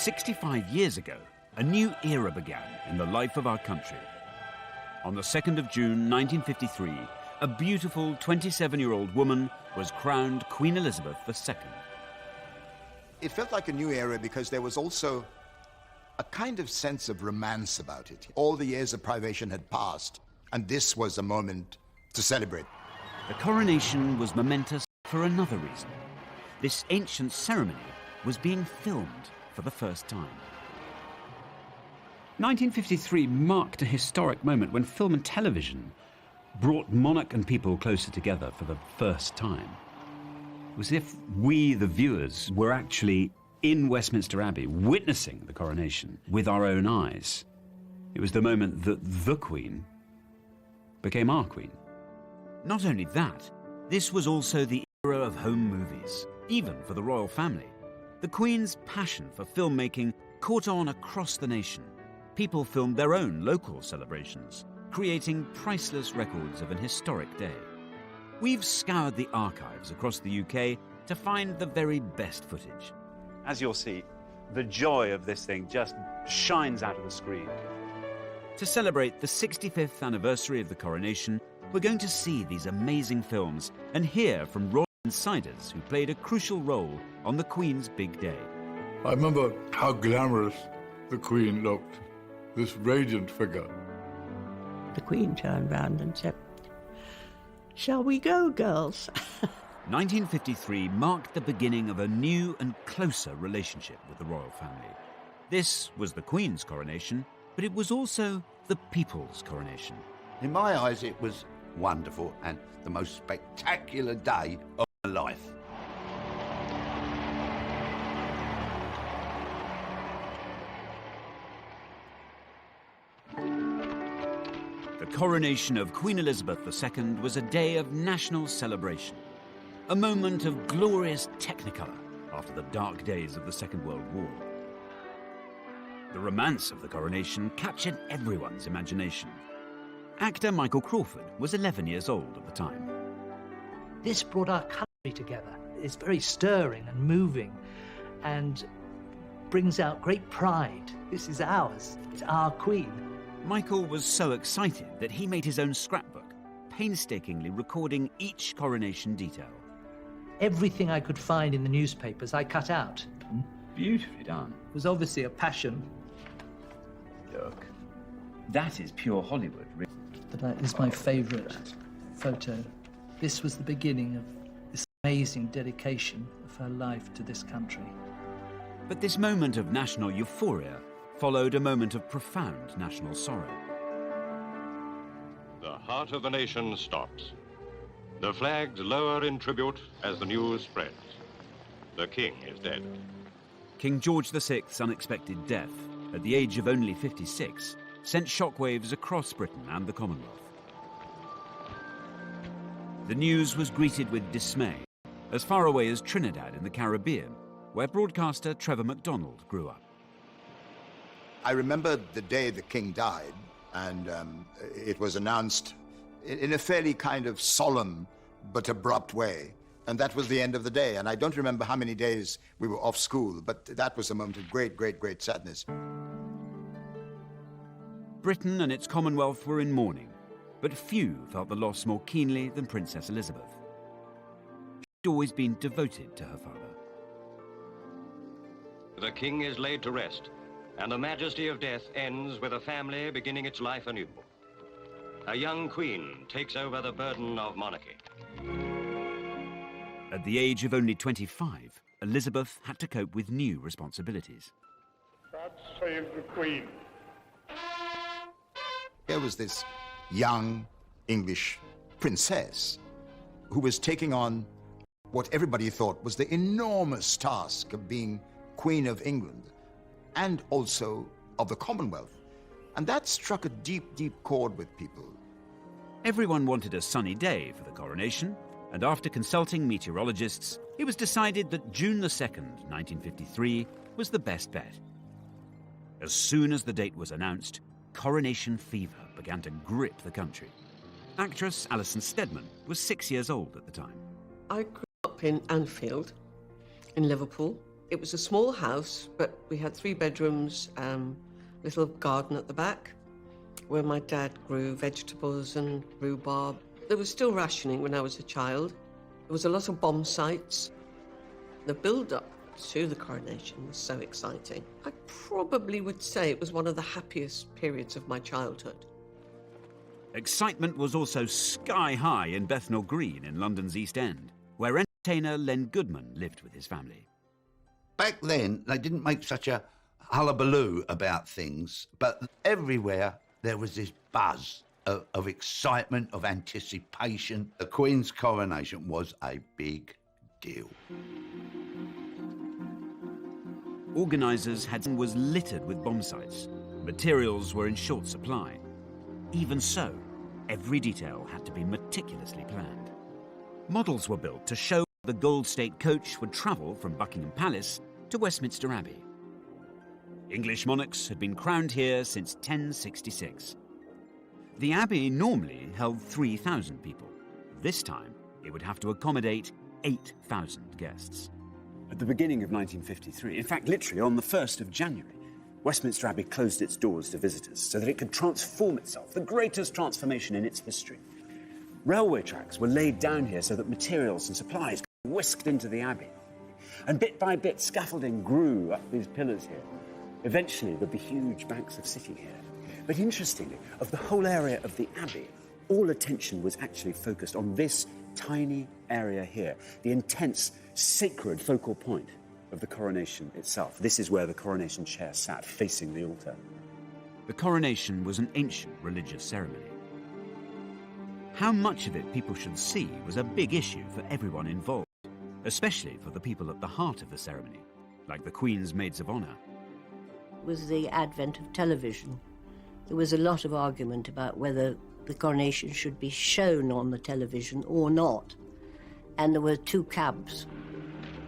65 years ago, a new era began in the life of our country. On the 2nd of June 1953, a beautiful 27-year-old woman was crowned Queen Elizabeth II. It felt like a new era because there was also a kind of sense of romance about it. All the years of privation had passed, and this was a moment to celebrate. The coronation was momentous for another reason. This ancient ceremony was being filmed for the first time. 1953 marked a historic moment when film and television brought monarch and people closer together for the first time. It was as if we, the viewers, were actually in Westminster Abbey witnessing the coronation with our own eyes. It was the moment that the Queen became our Queen. Not only that, this was also the era of home movies, even for the royal family. The Queen's passion for filmmaking caught on across the nation. People filmed their own local celebrations, creating priceless records of an historic day. We've scoured the archives across the UK to find the very best footage. As you'll see, the joy of this thing just shines out of the screen. To celebrate the 65th anniversary of the coronation, we're going to see these amazing films and hear from royal insiders who played a crucial role on the Queen's big day. I remember how glamorous the Queen looked, this radiant figure. The Queen turned round and said, "Shall we go, girls?" 1953 marked the beginning of a new and closer relationship with the royal family. This was the Queen's coronation, but it was also the people's coronation. In my eyes, it was wonderful and the most spectacular day of my life. The coronation of Queen Elizabeth II was a day of national celebration, a moment of glorious technicolor after the dark days of the Second World War. The romance of the coronation captured everyone's imagination. Actor Michael Crawford was 11 years old at the time. This brought our country together. It's very stirring and moving and brings out great pride. This is ours. It's our Queen. Michael was so excited that he made his own scrapbook, painstakingly recording each coronation detail. Everything I could find in the newspapers, I cut out. Beautifully done. It was obviously a passion. Look, that is pure Hollywood. But that is my favourite photo. This was the beginning of this amazing dedication of her life to this country. But this moment of national euphoria followed a moment of profound national sorrow. The heart of the nation stops. The flags lower in tribute as the news spreads. The king is dead. King George VI's unexpected death, at the age of only 56, sent shockwaves across Britain and the Commonwealth. The news was greeted with dismay, as far away as Trinidad in the Caribbean, where broadcaster Trevor MacDonald grew up. I remember the day the king died, and it was announced in a fairly kind of solemn but abrupt way. And that was the end of the day. And I don't remember how many days we were off school, but that was a moment of great, great, great sadness. Britain and its Commonwealth were in mourning, but few felt the loss more keenly than Princess Elizabeth. She'd always been devoted to her father. The king is laid to rest, and the majesty of death ends with a family beginning its life anew. A young queen takes over the burden of monarchy. At the age of only 25, Elizabeth had to cope with new responsibilities. God save the Queen. Here was this young English princess who was taking on what everybody thought was the enormous task of being Queen of England and also of the Commonwealth. And that struck a deep, deep chord with people. Everyone wanted a sunny day for the coronation, and after consulting meteorologists, it was decided that June the 2nd, 1953, was the best bet. As soon as the date was announced, coronation fever began to grip the country. Actress Alison Steadman was 6 years old at the time. I grew up in Anfield, in Liverpool, It was a small house, but we had 3 bedrooms, little garden at the back, where my dad grew vegetables and rhubarb. There was still rationing when I was a child. There was a lot of bomb sites. The build-up to the coronation was so exciting. I probably would say it was one of the happiest periods of my childhood. Excitement was also sky high in Bethnal Green in London's East End, where entertainer Len Goodman lived with his family. Back then, they didn't make such a hullabaloo about things, but everywhere there was this buzz of excitement, of anticipation. The Queen's coronation was a big deal. Organisers was littered with bomb sites. Materials were in short supply. Even so, every detail had to be meticulously planned. Models were built to show the Gold State coach would travel from Buckingham Palace to Westminster Abbey. English monarchs had been crowned here since 1066. The Abbey normally held 3,000 people. This time, it would have to accommodate 8,000 guests. At the beginning of 1953, in fact, literally on the 1st of January, Westminster Abbey closed its doors to visitors so that it could transform itself, the greatest transformation in its history. Railway tracks were laid down here so that materials and supplies could be whisked into the Abbey. And bit by bit, scaffolding grew up these pillars here. Eventually, there'd be huge banks of sitting here. But interestingly, of the whole area of the Abbey, all attention was actually focused on this tiny area here, the intense, sacred focal point of the coronation itself. This is where the coronation chair sat, facing the altar. The coronation was an ancient religious ceremony. How much of it people should see was a big issue for everyone involved, especially for the people at the heart of the ceremony, like the Queen's maids of honour. With the advent of television, there was a lot of argument about whether the coronation should be shown on the television or not. And there were 2 camps.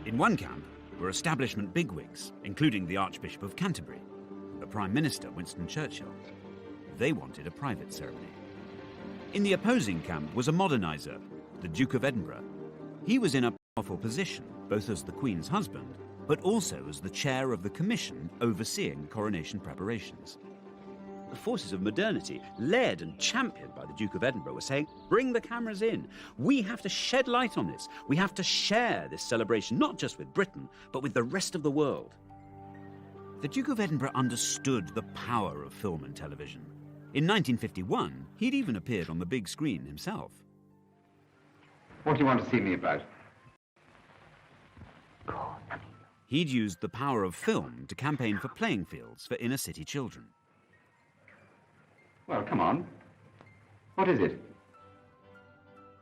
In one camp were establishment bigwigs, including the Archbishop of Canterbury and the Prime Minister, Winston Churchill. They wanted a private ceremony. In the opposing camp was a moderniser, the Duke of Edinburgh. He was in a powerful position, both as the Queen's husband, but also as the chair of the commission overseeing coronation preparations. The forces of modernity, led and championed by the Duke of Edinburgh, were saying, bring the cameras in. We have to shed light on this. We have to share this celebration, not just with Britain, but with the rest of the world. The Duke of Edinburgh understood the power of film and television. In 1951, he'd even appeared on the big screen himself. What do you want to see me about? He'd used the power of film to campaign for playing fields for inner city children. Well, come on. What is it?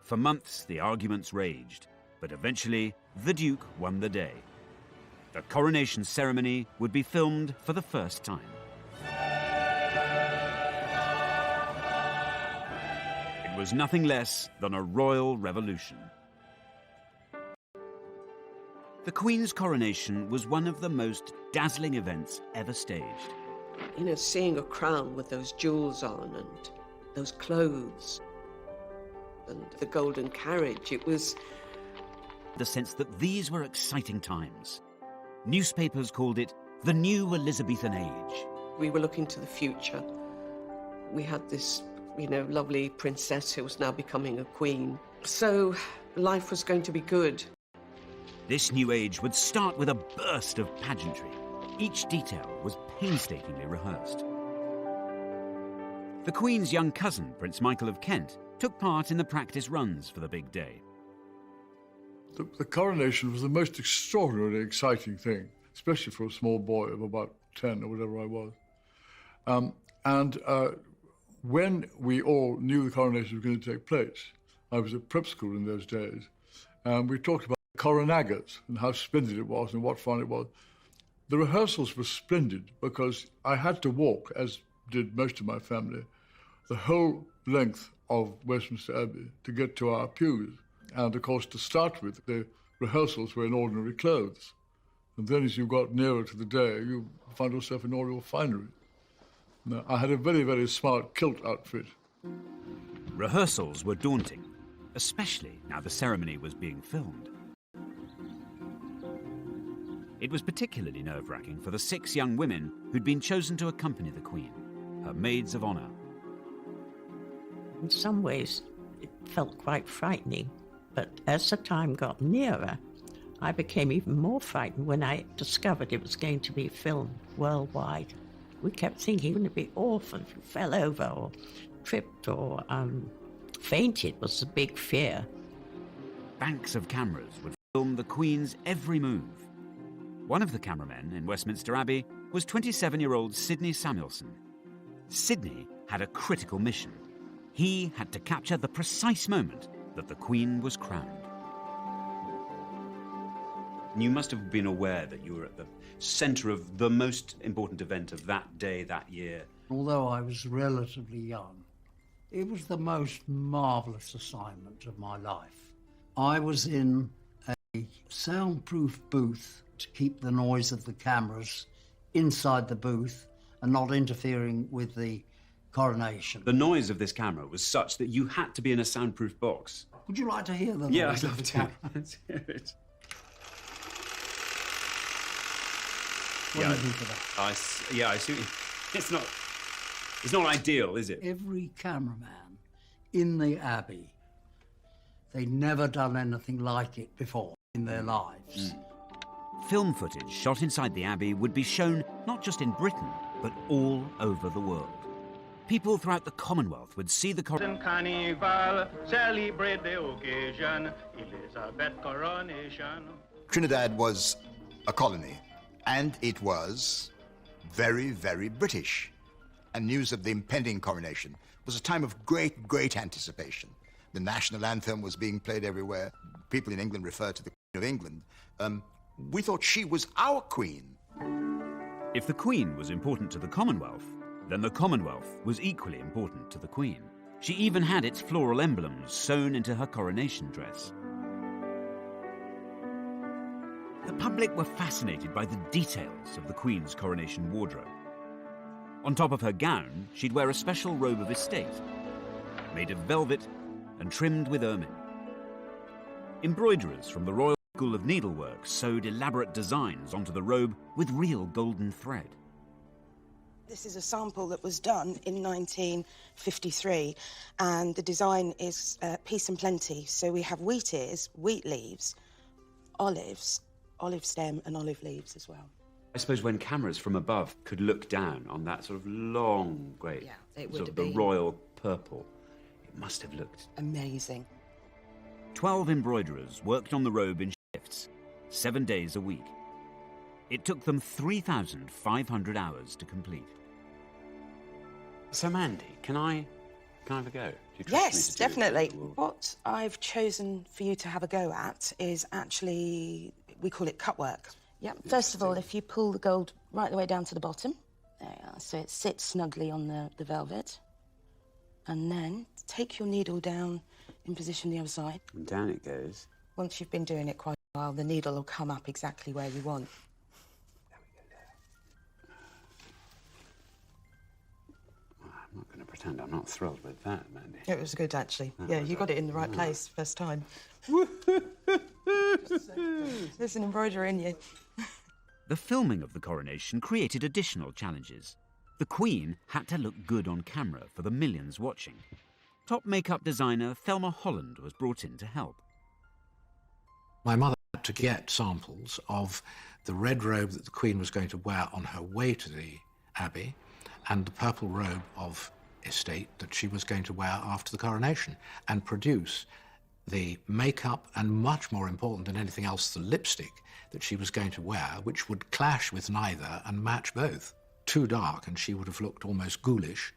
For months, the arguments raged, but eventually, the Duke won the day. The coronation ceremony would be filmed for the first time. It was nothing less than a royal revolution. The Queen's coronation was one of the most dazzling events ever staged. You know, seeing a crown with those jewels on and those clothes and the golden carriage, it was... The sense that these were exciting times. Newspapers called it the new Elizabethan age. We were looking to the future. We had this, you know, lovely princess who was now becoming a queen. So life was going to be good. This new age would start with a burst of pageantry. Each detail was painstakingly rehearsed. The Queen's young cousin, Prince Michael of Kent, took part in the practice runs for the big day. The coronation was the most extraordinarily exciting thing, especially for a small boy of about 10 or whatever I was. When we all knew the coronation was going to take place, I was at prep school in those days, and we talked about coronagas and how splendid it was and what fun it was. The rehearsals were splendid because I had to walk, as did most of my family, the whole length of Westminster Abbey to get to our pews. And of course, to start with, the rehearsals were in ordinary clothes. And then as you got nearer to the day, you found yourself in all your finery. Now, I had a very, very smart kilt outfit. Rehearsals were daunting, especially now the ceremony was being filmed. It was particularly nerve-wracking for the 6 young women who'd been chosen to accompany the Queen, her maids of honour. In some ways, it felt quite frightening, but as the time got nearer, I became even more frightened when I discovered it was going to be filmed worldwide. We kept thinking, wouldn't it be awful if you fell over or tripped or fainted was the big fear. Banks of cameras would film the Queen's every move. One of the cameramen in Westminster Abbey was 27-year-old Sidney Samuelson. Sidney had a critical mission. He had to capture the precise moment that the Queen was crowned. You must have been aware that you were at the centre of the most important event of that day, that year. Although I was relatively young, it was the most marvellous assignment of my life. I was in a soundproof booth to keep the noise of the cameras inside the booth and not interfering with the coronation. The noise of this camera was such that you had to be in a soundproof box. Would you like to hear the noise? Yeah, I'd of love the to. camera? Let's hear it. What do you think of that? I see. It's not ideal, is it? Every cameraman in the Abbey, they'd never done anything like it before in their lives. Film footage shot inside the Abbey would be shown not just in Britain, but all over the world. People throughout the Commonwealth would see the Carnival, celebrate the occasion, Elizabeth Coronation. Trinidad was a colony, and it was very, very British. And news of the impending coronation was a time of great, great anticipation. The national anthem was being played everywhere. People in England referred to the Queen of England. We thought she was our queen. If the Queen was important to the Commonwealth, then the Commonwealth was equally important to the Queen. She even had its floral emblems sewn into her coronation dress. The public were fascinated by the details of the Queen's coronation wardrobe. On top of her gown, she'd wear a special robe of estate, made of velvet and trimmed with ermine. Embroiderers from the Royal School of Needlework sewed elaborate designs onto the robe with real golden thread. This is a sample that was done in 1953, and the design is peace and plenty. So we have wheat ears, wheat leaves, olives, olive stem and olive leaves as well. I suppose when cameras from above could look down on that sort of long, great, it would sort have of the been royal purple, it must have looked amazing. 12 embroiderers worked on the robe in shifts, 7 days a week. It took them 3,500 hours to complete. So, Mandy, can I have a go? Do you trust Yes, me to do definitely. it? What I've chosen for you to have a go at is actually, we call it cut work. Yeah, first of all, if you pull the gold right the way down to the bottom, there you are, so it sits snugly on the velvet. And then take your needle down in position the other side. And down it goes. Once you've been doing it quite a while, the needle will come up exactly where you want. I'm not going to pretend I'm not thrilled with that, Mandy. It was good, actually. Yeah, you got it in the right place first time. There's an embroidery in you. The filming of the coronation created additional challenges. The Queen had to look good on camera for the millions watching. Top makeup designer Thelma Holland was brought in to help. My mother had to get samples of the red robe that the Queen was going to wear on her way to the Abbey and the purple robe of estate that she was going to wear after the coronation, and produce the makeup and, much more important than anything else, the lipstick that she was going to wear, which would clash with neither and match both. Too dark and she would have looked almost ghoulish,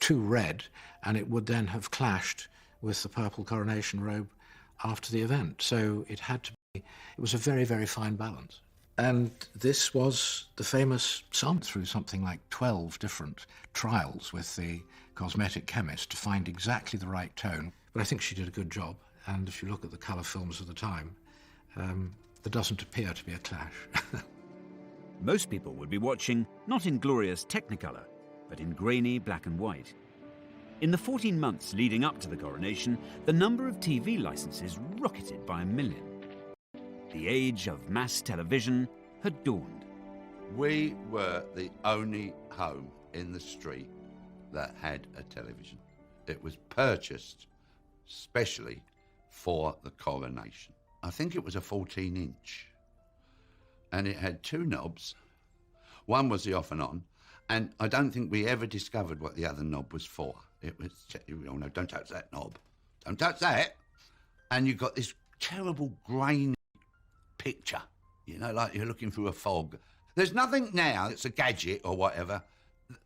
too red and it would then have clashed with the purple coronation robe after the event. So it had to be, it was a very, very fine balance. And this was the famous sum through something like 12 different trials with the cosmetic chemist to find exactly the right tone. But I think she did a good job. And if you look at the colour films of the time, there doesn't appear to be a clash. Most people would be watching not in glorious Technicolor, but in grainy black and white. In the 14 months leading up to the coronation, the number of TV licenses rocketed by 1 million. The age of mass television had dawned. We were the only home in the street that had a television. It was purchased specially for the coronation. I think it was a 14-inch. And it had two knobs. One was the off and on, and I don't think we ever discovered what the other knob was for. It was, oh no, don't touch that knob. Don't touch that. And you got this terrible grainy picture, you know, like you're looking through a fog. There's nothing now that's a gadget or whatever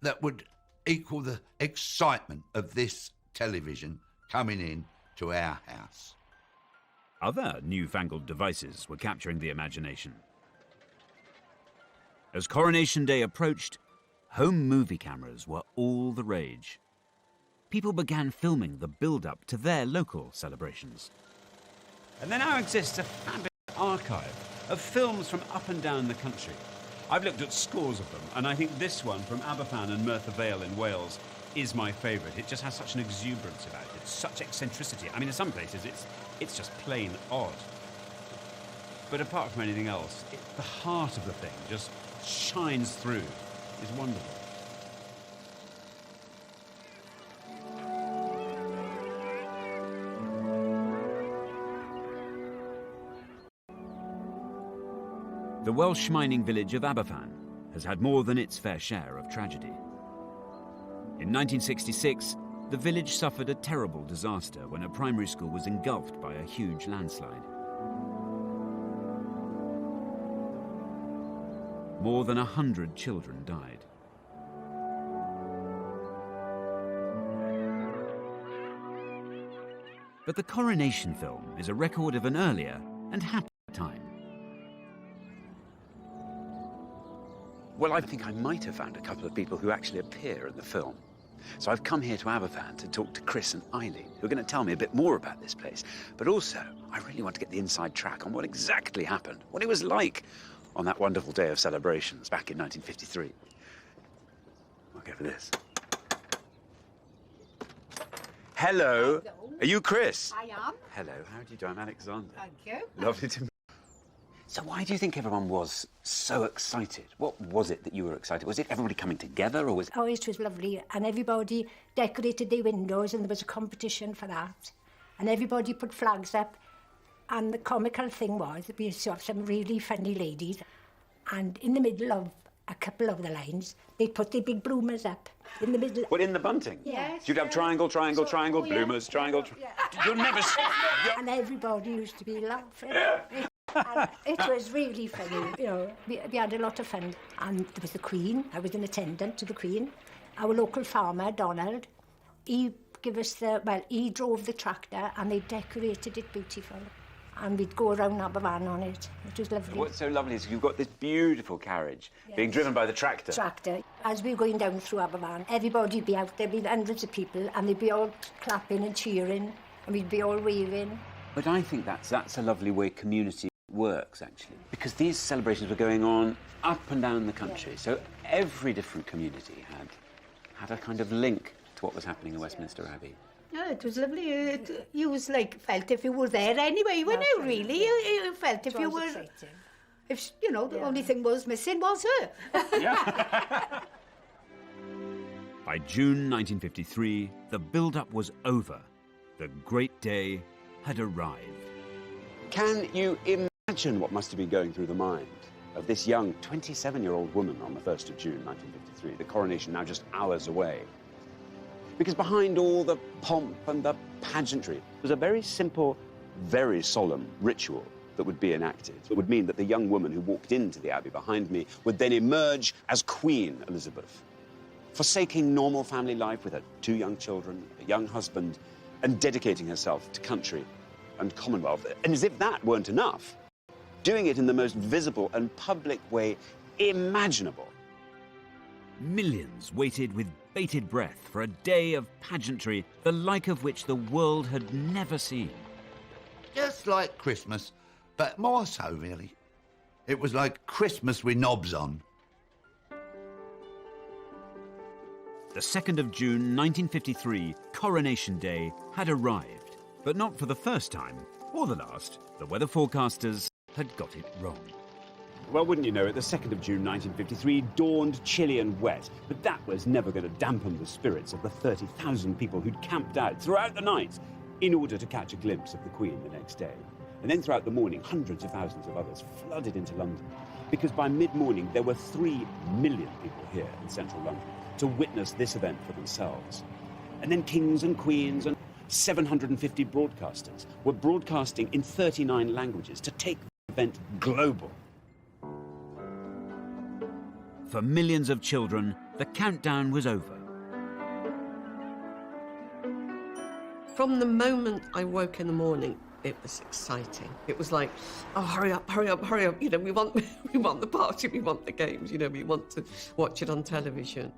that would equal the excitement of this television coming in to our house. Other newfangled devices were capturing the imagination. As Coronation Day approached, home movie cameras were all the rage. People began filming the build-up to their local celebrations. And there now exists a fabulous archive of films from up and down the country. I've looked at scores of them, and I think this one from Aberfan and Merthyr Vale in Wales is my favourite. It just has such an exuberance about it, such eccentricity. I mean, in some places it's just plain odd. But apart from anything else, the heart of the thing just shines through. It's wonderful. The Welsh mining village of Aberfan has had more than its fair share of tragedy. In 1966, the village suffered a terrible disaster when a primary school was engulfed by a huge landslide. More than 100 children died. But the Coronation film is a record of an earlier and happier time. Well, I think I might have found a couple of people who actually appear in the film. So I've come here to Aberfan to talk to Chris and Eileen, who are going to tell me a bit more about this place. But also, I really want to get the inside track on what exactly happened, what it was like on that wonderful day of celebrations back in 1953. I'll go for this. Hello. Hello. Are you Chris? I am. Hello. How do you do? I'm Alexander. Thank you. Lovely to meet you. So why do you think everyone was so excited? What was it that you were excited? Was it everybody coming together, or was it... Oh, it was lovely. And everybody decorated their windows, and there was a competition for that. And everybody put flags up. And the comical thing was that we saw some really funny ladies. And in the middle of a couple of the lines, they put their big bloomers up. In the middle. What, in the bunting? Yes. You'd have triangle, triangle, triangle, yeah. bloomers, triangle... You'll never... And everybody used to be laughing. And it was really funny, you know. We had a lot of fun. And there was the Queen. I was an attendant to the Queen. Our local farmer, Donald, he gave us he drove the tractor and they decorated it beautiful. And we'd go around Aberfan on it. It was lovely. What's so lovely is you've got this beautiful carriage being driven by the tractor. Tractor. As we were going down through Aberfan, everybody'd be out there, there'd be hundreds of people, and they'd be all clapping and cheering, and we'd be all waving. But I think that's a lovely way community works, actually, because these celebrations were going on up and down the country, so every different community had a kind of link to what was happening in Westminster Abbey. Yeah, it was lovely. You was like felt if you were there anyway, weren't you? Really, you felt if you were. Exciting. If you know, the only thing was missing was her. Yeah. By June 1953, the build-up was over. The great day had arrived. Can you imagine what must have been going through the mind of this young 27-year-old woman on the 1st of June 1953, the coronation now just hours away? Because behind all the pomp and the pageantry was a very simple, very solemn ritual that would be enacted. It would mean that the young woman who walked into the Abbey behind me would then emerge as Queen Elizabeth, forsaking normal family life with her 2 young children, a young husband, and dedicating herself to country and Commonwealth. And as if that weren't enough, doing it in the most visible and public way imaginable. Millions waited with bated breath for a day of pageantry, the like of which the world had never seen. Just like Christmas, but more so, really. It was like Christmas with knobs on. The 2nd of June 1953, Coronation Day, had arrived. But not for the first time, or the last. The weather forecasters had got it wrong. Well, wouldn't you know it, the 2nd of June 1953 dawned chilly and wet, but that was never going to dampen the spirits of the 30,000 people who'd camped out throughout the night in order to catch a glimpse of the Queen the next day. And then throughout the morning, hundreds of thousands of others flooded into London, because by mid-morning there were 3 million people here in central London to witness this event for themselves. And then kings and queens and 750 broadcasters were broadcasting in 39 languages to take the event global. For millions of children, the countdown was over. From the moment I woke in the morning, it was exciting. It was like, oh, hurry up, hurry up, hurry up. You know, we want the party, we want the games, you know, we want to watch it on television.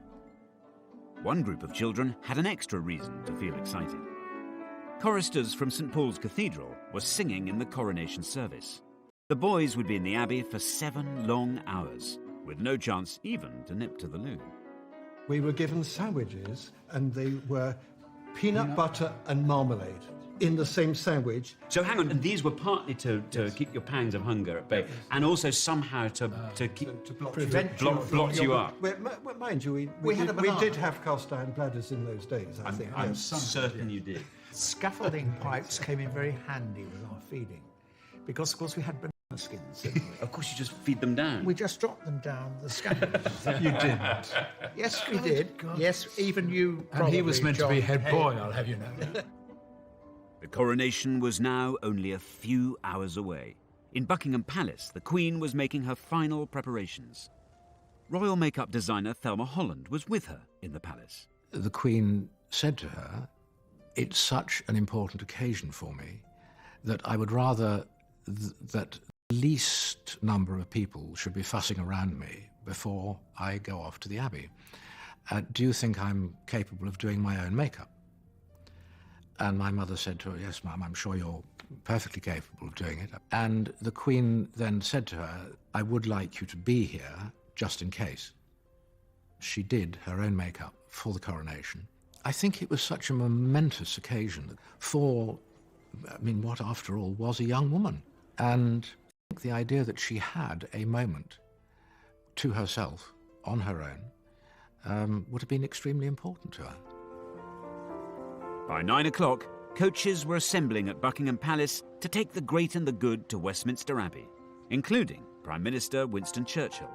One group of children had an extra reason to feel excited. Choristers from St. Paul's Cathedral were singing in the coronation service. The boys would be in the Abbey for 7 long hours, with no chance even to nip to the loo. We were given sandwiches, and they were peanut butter and marmalade in the same sandwich. So hang on, and these were partly to keep your pangs of hunger at bay, and also somehow to blot you up. Well, mind you, we did have cast iron bladders in those days, I think. I'm certain you did. Scaffolding pipes came in very handy with our feeding, because, of course, we had banana skins. Of course, you just feed them down. We just dropped them down the scaffolds. You didn't? Yes, we did. God. Yes, even you. And he was meant John, to be head boy, I'll have you know. The coronation was now only a few hours away. In Buckingham Palace, the Queen was making her final preparations. Royal makeup designer Thelma Holland was with her in the palace. The Queen said to her, "It's such an important occasion for me that I would rather that the least number of people should be fussing around me before I go off to the Abbey. Do you think I'm capable of doing my own makeup?" And my mother said to her, "Yes, Mum, I'm sure you're perfectly capable of doing it." And the Queen then said to her, "I would like you to be here just in case." She did her own makeup for the coronation. I think it was such a momentous occasion for, what after all was a young woman. And the idea that she had a moment to herself on her own would have been extremely important to her. By 9 o'clock, coaches were assembling at Buckingham Palace to take the great and the good to Westminster Abbey, including Prime Minister Winston Churchill.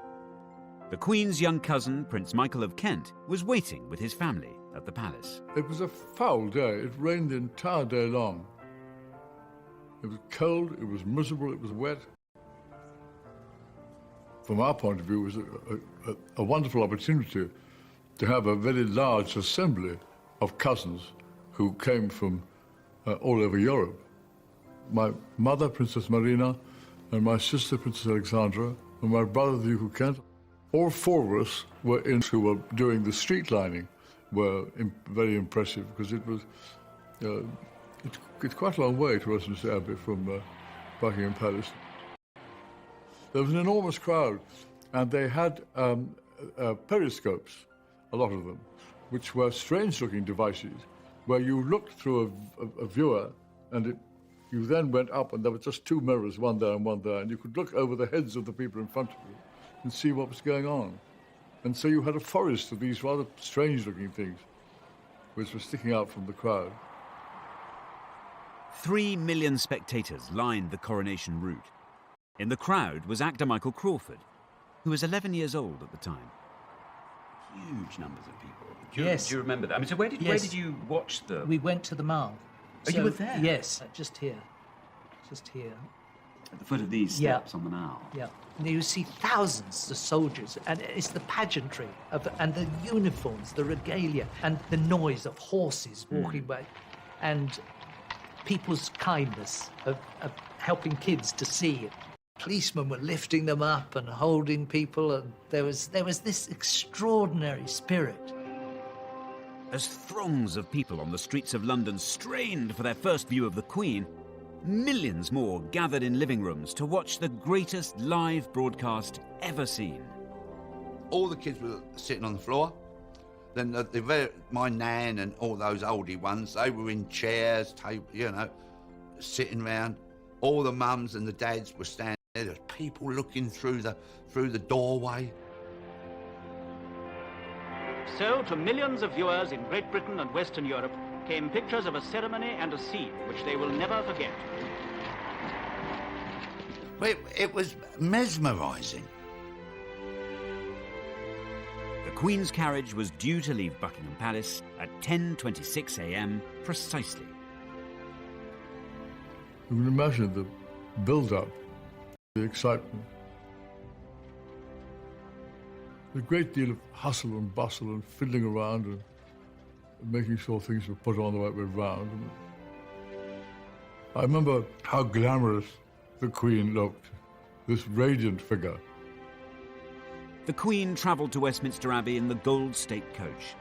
The Queen's young cousin, Prince Michael of Kent, was waiting with his family at the palace. It was a foul day. It rained the entire day long. It was cold, it was miserable, it was wet. From our point of view, it was a wonderful opportunity to have a very large assembly of cousins who came from all over Europe. My mother, Princess Marina, and my sister, Princess Alexandra, and my brother, the Duke of Kent. All 4 of us who were doing the street lining were very impressive, because it was it's quite a long way to Westminster Abbey from Buckingham Palace. There was an enormous crowd, and they had periscopes, a lot of them, which were strange-looking devices, where you looked through a viewer, and you then went up, and there were just 2 mirrors, one there and one there, and you could look over the heads of the people in front of you and see what was going on. And so you had a forest of these rather strange-looking things, which were sticking out from the crowd. 3 million spectators lined the coronation route. In the crowd was actor Michael Crawford, who was 11 years old at the time. Huge numbers of people. Do you remember that? So where did you watch the... We went to the Markle. Oh, you were there? Yes, just here. Just here. At the foot of these steps on the Mall. Yeah. And you see thousands of soldiers, and it's the pageantry and the uniforms, the regalia, and the noise of horses walking by, and people's kindness of helping kids to see. Policemen were lifting them up and holding people, and there was this extraordinary spirit. As throngs of people on the streets of London strained for their first view of the Queen, millions more gathered in living rooms to watch the greatest live broadcast ever seen. All the kids were sitting on the floor. Then my nan and all those oldie ones, they were in chairs, sitting round. All the mums and the dads were standing There's people looking through the doorway. So, to millions of viewers in Great Britain and Western Europe came pictures of a ceremony and a scene which they will never forget. It was mesmerising. The Queen's carriage was due to leave Buckingham Palace at 10:26 a.m. precisely. You can imagine the build-up, the excitement. A great deal of hustle and bustle and fiddling around and making sure things were put on the right way round. I remember how glamorous the Queen looked, this radiant figure. The Queen travelled to Westminster Abbey in the Gold State coach.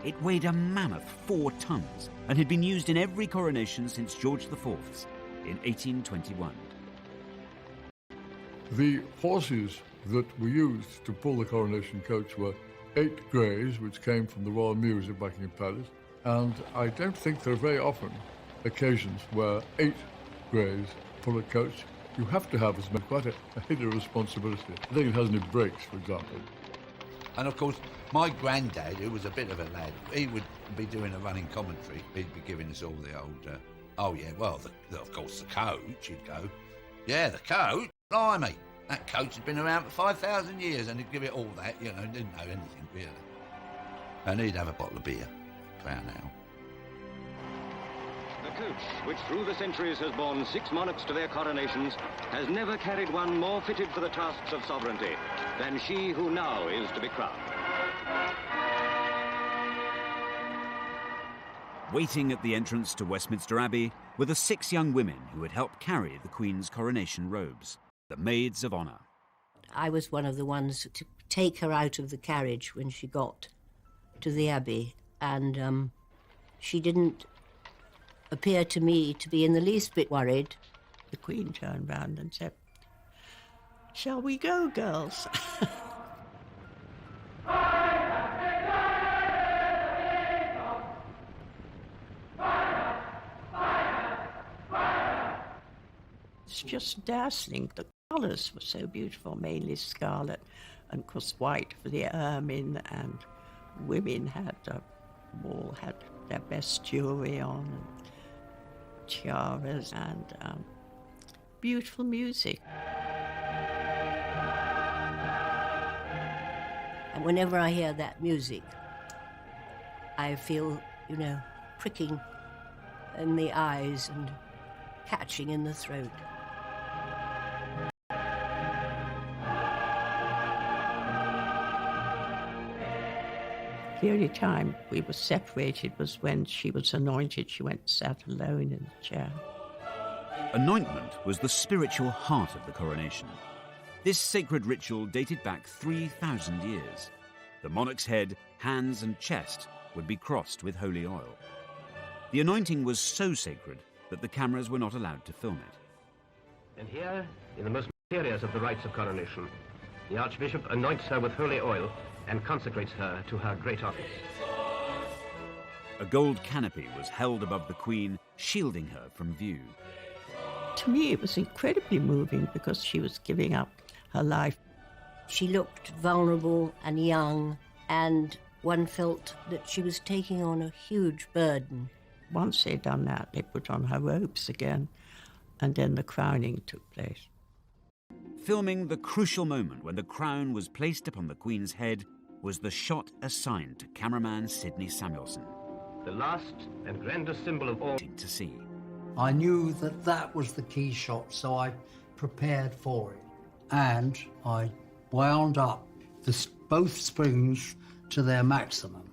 It weighed a mammoth 4 tons and had been used in every coronation since George IV's in 1821. The horses that were used to pull the coronation coach were 8 greys, which came from the Royal Mews at Buckingham Palace, and I don't think there are very often occasions where 8 greys pull a coach. You have to have as many, quite a heavy responsibility. I think it has any brakes, for example. And of course, my granddad, who was a bit of a lad, he would be doing a running commentary. He'd be giving us all the old, oh yeah, well, of course, the coach, he'd go. Yeah, the coach, blimey. That coach had been around for 5,000 years, and he'd give it all that, you know, didn't know anything, really. And he'd have a bottle of beer, Crown Ale. The coach, which through the centuries has borne 6 monarchs to their coronations, has never carried one more fitted for the tasks of sovereignty than she who now is to be crowned. Waiting at the entrance to Westminster Abbey were the 6 young women who had helped carry the Queen's coronation robes, the Maids of Honour. I was one of the ones to take her out of the carriage when she got to the Abbey, and she didn't appear to me to be in the least bit worried. The Queen turned round and said, "Shall we go, girls?" It's just dazzling. The colours were so beautiful, mainly scarlet and, of course, white for the ermine, and women had all had their best jewellery on, and tiaras, and beautiful music. And whenever I hear that music, I feel, you know, pricking in the eyes and catching in the throat. The only time we were separated was when she was anointed. She went and sat alone in the chair. Anointment was the spiritual heart of the coronation. This sacred ritual dated back 3,000 years. The monarch's head, hands and chest would be crossed with holy oil. The anointing was so sacred that the cameras were not allowed to film it. And here, in the most mysterious of the rites of coronation, the Archbishop anoints her with holy oil and consecrates her to her great office. A gold canopy was held above the Queen, shielding her from view. To me, it was incredibly moving because she was giving up her life. She looked vulnerable and young, and one felt that she was taking on a huge burden. Once they'd done that, they put on her robes again, and then the crowning took place. Filming the crucial moment when the crown was placed upon the Queen's head was the shot assigned to cameraman Sidney Samuelson. The last and grandest symbol of all to see. I knew that that was the key shot, so I prepared for it. And I wound up both springs to their maximum.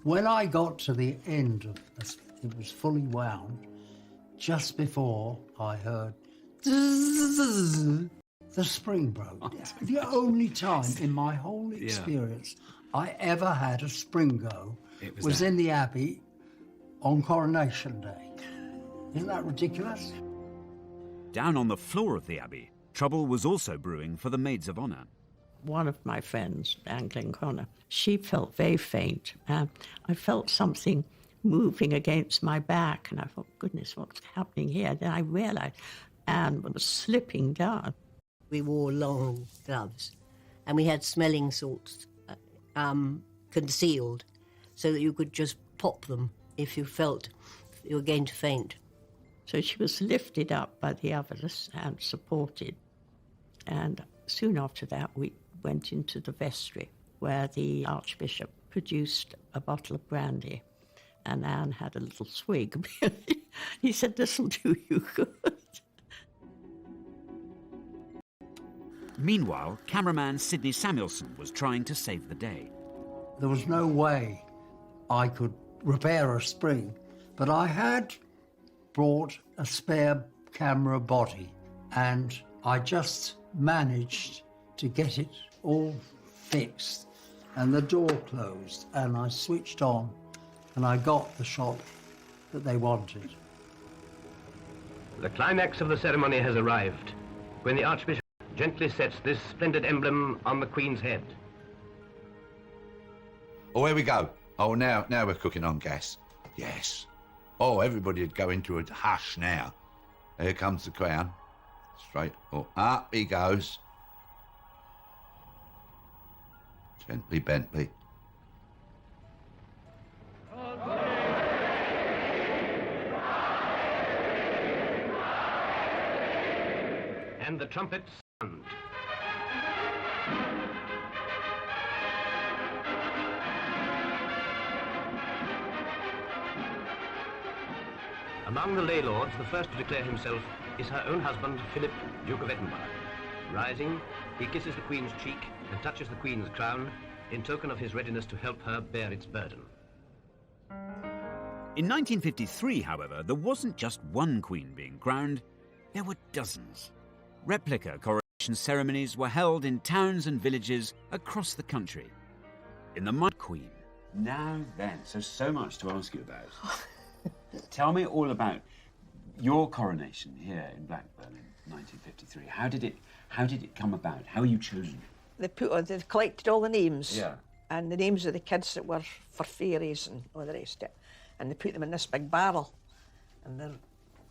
When I got to the end of this, it was fully wound, just before I heard the spring broke. The only time in my whole experience I ever had a spring go was in the Abbey on Coronation Day. Isn't that ridiculous? Down on the floor of the Abbey, trouble was also brewing for the Maids of Honour. One of my friends, Anne Connor, she felt very faint. I felt something moving against my back, and I thought, goodness, what's happening here? Then I realised Anne was slipping down. We wore long gloves, and we had smelling salts concealed so that you could just pop them if you felt you were going to faint. So she was lifted up by the others and supported. And soon after that, we went into the vestry, where the Archbishop produced a bottle of brandy, and Anne had a little swig. He said, "This'll do you good." Meanwhile, cameraman Sidney Samuelson was trying to save the day. There was no way I could repair a spring, but I had brought a spare camera body, and I just managed to get it all fixed, and the door closed, and I switched on, and I got the shot that they wanted. The climax of the ceremony has arrived, when the Archbishop gently sets this splendid emblem on the Queen's head. Oh, here we go. Oh, now we're cooking on gas. Yes. Oh, everybody would go into a hush now. Here comes the crown. Straight. Oh, up he goes. Gently, Bentley. And the trumpets sound. Among the lay lords, the first to declare himself is her own husband, Philip, Duke of Edinburgh. Rising, he kisses the Queen's cheek and touches the Queen's crown in token of his readiness to help her bear its burden. In 1953, however, there wasn't just one Queen being crowned, there were dozens. Replica coronation ceremonies were held in towns and villages across the country. In the Mud Queen. Now then, so much to ask you about. Tell me all about your coronation here in Blackburn in 1953. How did it come about? How were you chosen? They collected all the names. Yeah. And the names of the kids that were for fairies and all the rest of it. And they put them in this big barrel. And then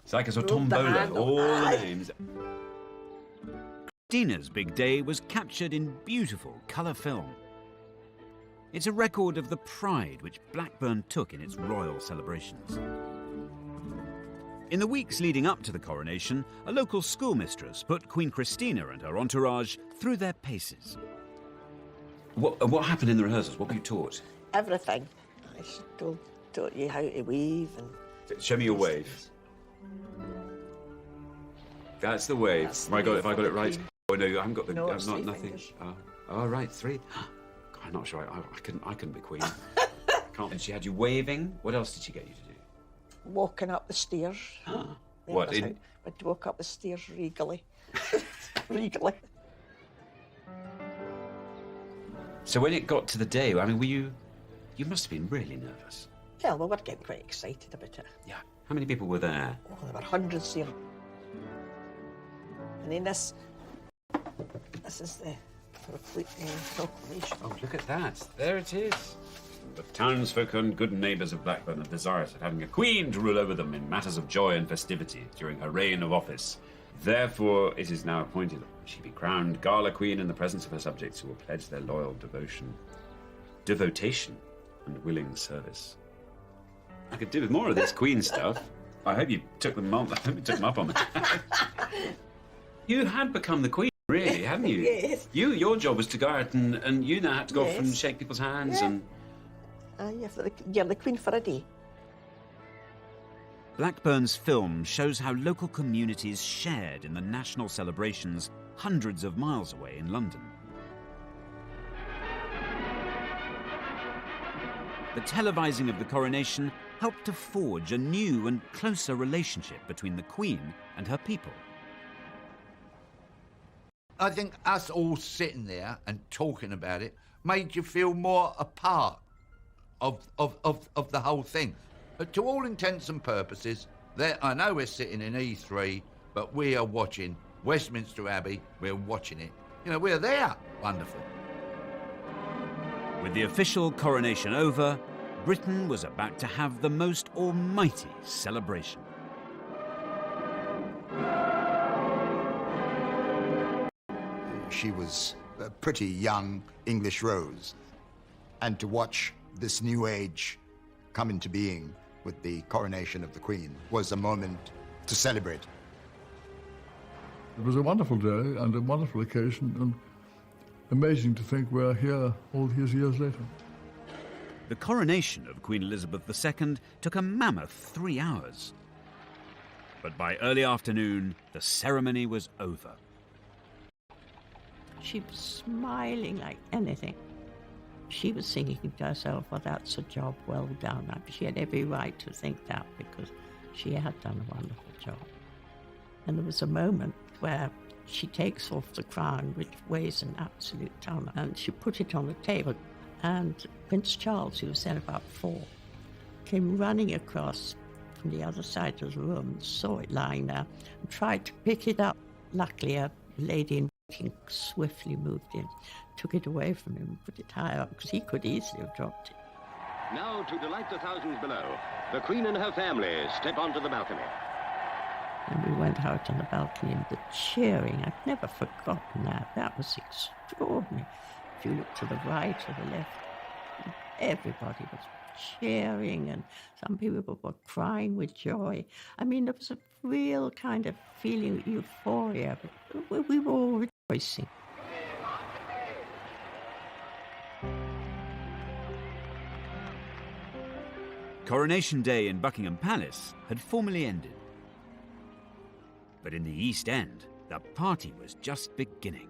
it's like a sort of tombola, all the names. Christina's big day was captured in beautiful colour film. It's a record of the pride which Blackburn took in its royal celebrations. In the weeks leading up to the coronation, a local schoolmistress put Queen Christina and her entourage through their paces. What happened in the rehearsals? What were you taught? everything. I taught you how to weave and... Show me your wave. That's the wave. Have I got it right? Oh no, I haven't got the. No, I've not nothing. Oh right, three. God, I'm not sure. I couldn't be queen. Can't. And she had you waving. What else did she get you to do? Walking up the stairs. What? In... I'd walk up the stairs regally. Regally. So when it got to the day, I mean, were you? You must have been really nervous. Yeah, well, we're getting quite excited about it. Yeah. How many people were there? Oh, there were hundreds here. And then this is the proclamation. Oh, look at that. There it is. The townsfolk and good neighbours of Blackburn are desirous of having a queen to rule over them in matters of joy and festivity during her reign of office. Therefore, it is now appointed that she be crowned Gala Queen in the presence of her subjects who will pledge their loyal devotation and willing service. I could do with more of this queen stuff. I hope you took them up. I hope you took them up on it. You had become the queen, really, hadn't you? Yes. Your job was to go out and you now had to go off and Yes. shake people's hands Yeah. and... You're the queen for a day. Blackburn's film shows how local communities shared in the national celebrations hundreds of miles away in London. The televising of the coronation helped to forge a new and closer relationship between the Queen and her people. I think us all sitting there and talking about it made you feel more a part of the whole thing. But to all intents and purposes, I know we're sitting in E3, but we are watching Westminster Abbey. We're watching it. You know, we're there. Wonderful. With the official coronation over, Britain was about to have the most almighty celebration. she was a pretty young English rose. And to watch this new age come into being with the coronation of the Queen was a moment to celebrate. It was a wonderful day and a wonderful occasion, and amazing to think we're here all these years later. The coronation of Queen Elizabeth II took a mammoth 3 hours. But by early afternoon, the ceremony was over. She was smiling like anything. She was thinking to herself, well, that's a job well done. She had every right to think that because she had done a wonderful job. And there was a moment where she takes off the crown, which weighs an absolute ton, and she put it on the table. And Prince Charles, who was then about 4, came running across from the other side of the room, saw it lying there, and tried to pick it up. Luckily, a lady in waiting swiftly moved in, took it away from him, and put it higher up, because he could easily have dropped it. Now, to delight the thousands below, the Queen and her family step onto the balcony. And we went out on the balcony, and the cheering, I've never forgotten that. That was extraordinary. If you look to the right or the left, everybody was cheering, and some people were crying with joy. I mean, there was a real kind of feeling of euphoria, but we were all rejoicing. Coronation Day in Buckingham Palace had formally ended. But in the East End, the party was just beginning.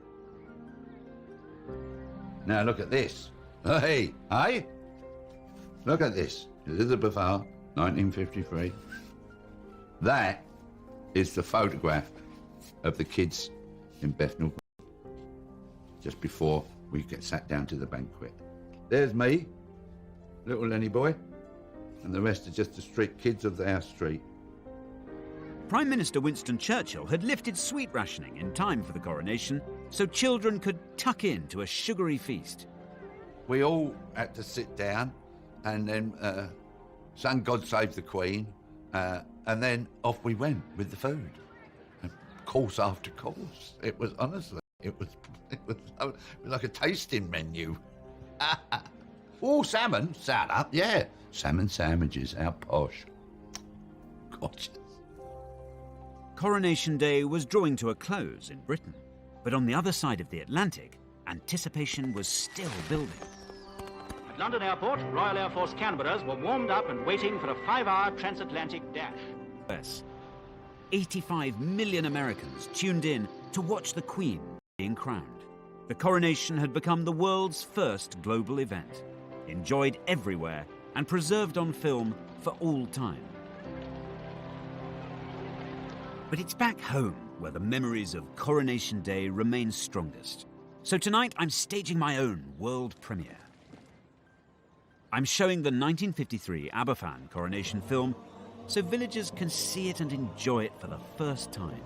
Now look at this. Hey, hey? Look at this. Elizabeth R, 1953. That is the photograph of the kids in Bethnal just before we get sat down to the banquet. There's me, little Lenny boy, and the rest are just the street kids of our street. Prime Minister Winston Churchill had lifted sweet rationing in time for the coronation so children could tuck in to a sugary feast. We all had to sit down and then sang God Save the Queen, and then off we went with the food. And course after course. It was, honestly, it was like a tasting menu. Oh, salmon, sat up, yeah. Salmon sandwiches, how posh. Gorgeous. Coronation Day was drawing to a close in Britain, but on the other side of the Atlantic, anticipation was still building. At London Airport, Royal Air Force Canberras were warmed up and waiting for a 5-hour transatlantic dash. Yes. 85 million Americans tuned in to watch the Queen being crowned. The coronation had become the world's first global event, enjoyed everywhere and preserved on film for all time. But it's back home where the memories of Coronation Day remain strongest. So tonight I'm staging my own world premiere. I'm showing the 1953 Aberfan coronation film so villagers can see it and enjoy it for the first time.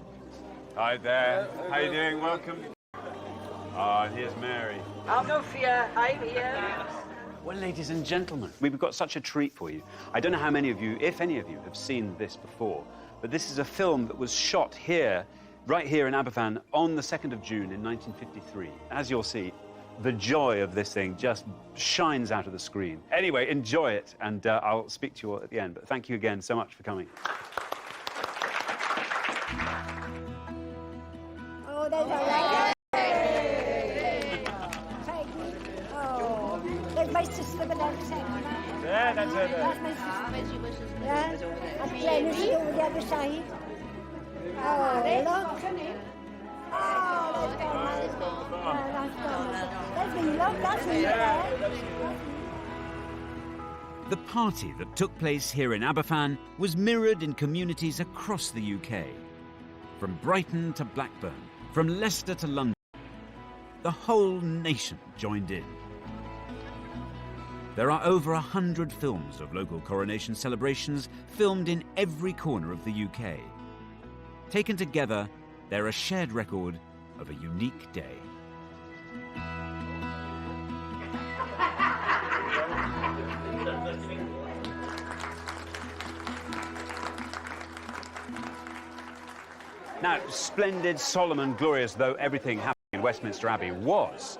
Hi there. How you doing? Welcome. Ah, and here's Mary. I'll no fear. I'm here. Well, ladies and gentlemen, we've got such a treat for you. I don't know how many of you, if any of you, have seen this before, but this is a film that was shot here, right here in Aberfan, on the 2nd of June in 1953. As you'll see, the joy of this thing just shines out of the screen. Anyway, enjoy it, and I'll speak to you all at the end. But thank you again so much for coming. Oh, there's a light. Oh, there's my sister with that second. Yeah, that's her there. That's my sister. Yeah, and Glenn is over the other side. Oh, look. Oh, that's me, look, that's me there. The party that took place here in Aberfan was mirrored in communities across the UK. From Brighton to Blackburn, from Leicester to London, the whole nation joined in. There are over 100 films of local coronation celebrations filmed in every corner of the UK. Taken together, they're a shared record of a unique day. Now, splendid, solemn and glorious though everything happening in Westminster Abbey was,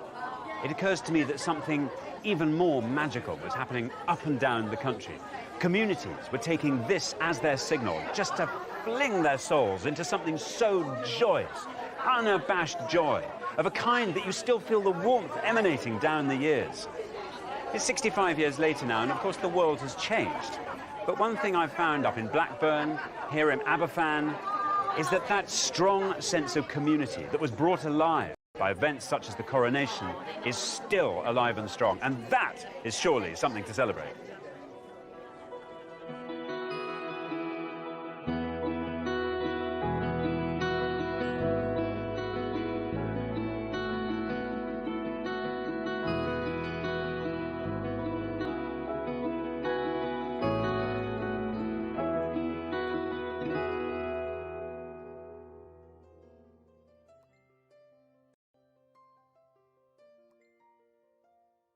it occurs to me that something even more magical was happening up and down the country. Communities were taking this as their signal, just to fling their souls into something so joyous, unabashed joy, of a kind that you still feel the warmth emanating down the years. It's 65 years later now, and of course the world has changed. But one thing I've found up in Blackburn, here in Aberfan, is that that strong sense of community that was brought alive by events such as the Coronation is still alive and strong, and that is surely something to celebrate.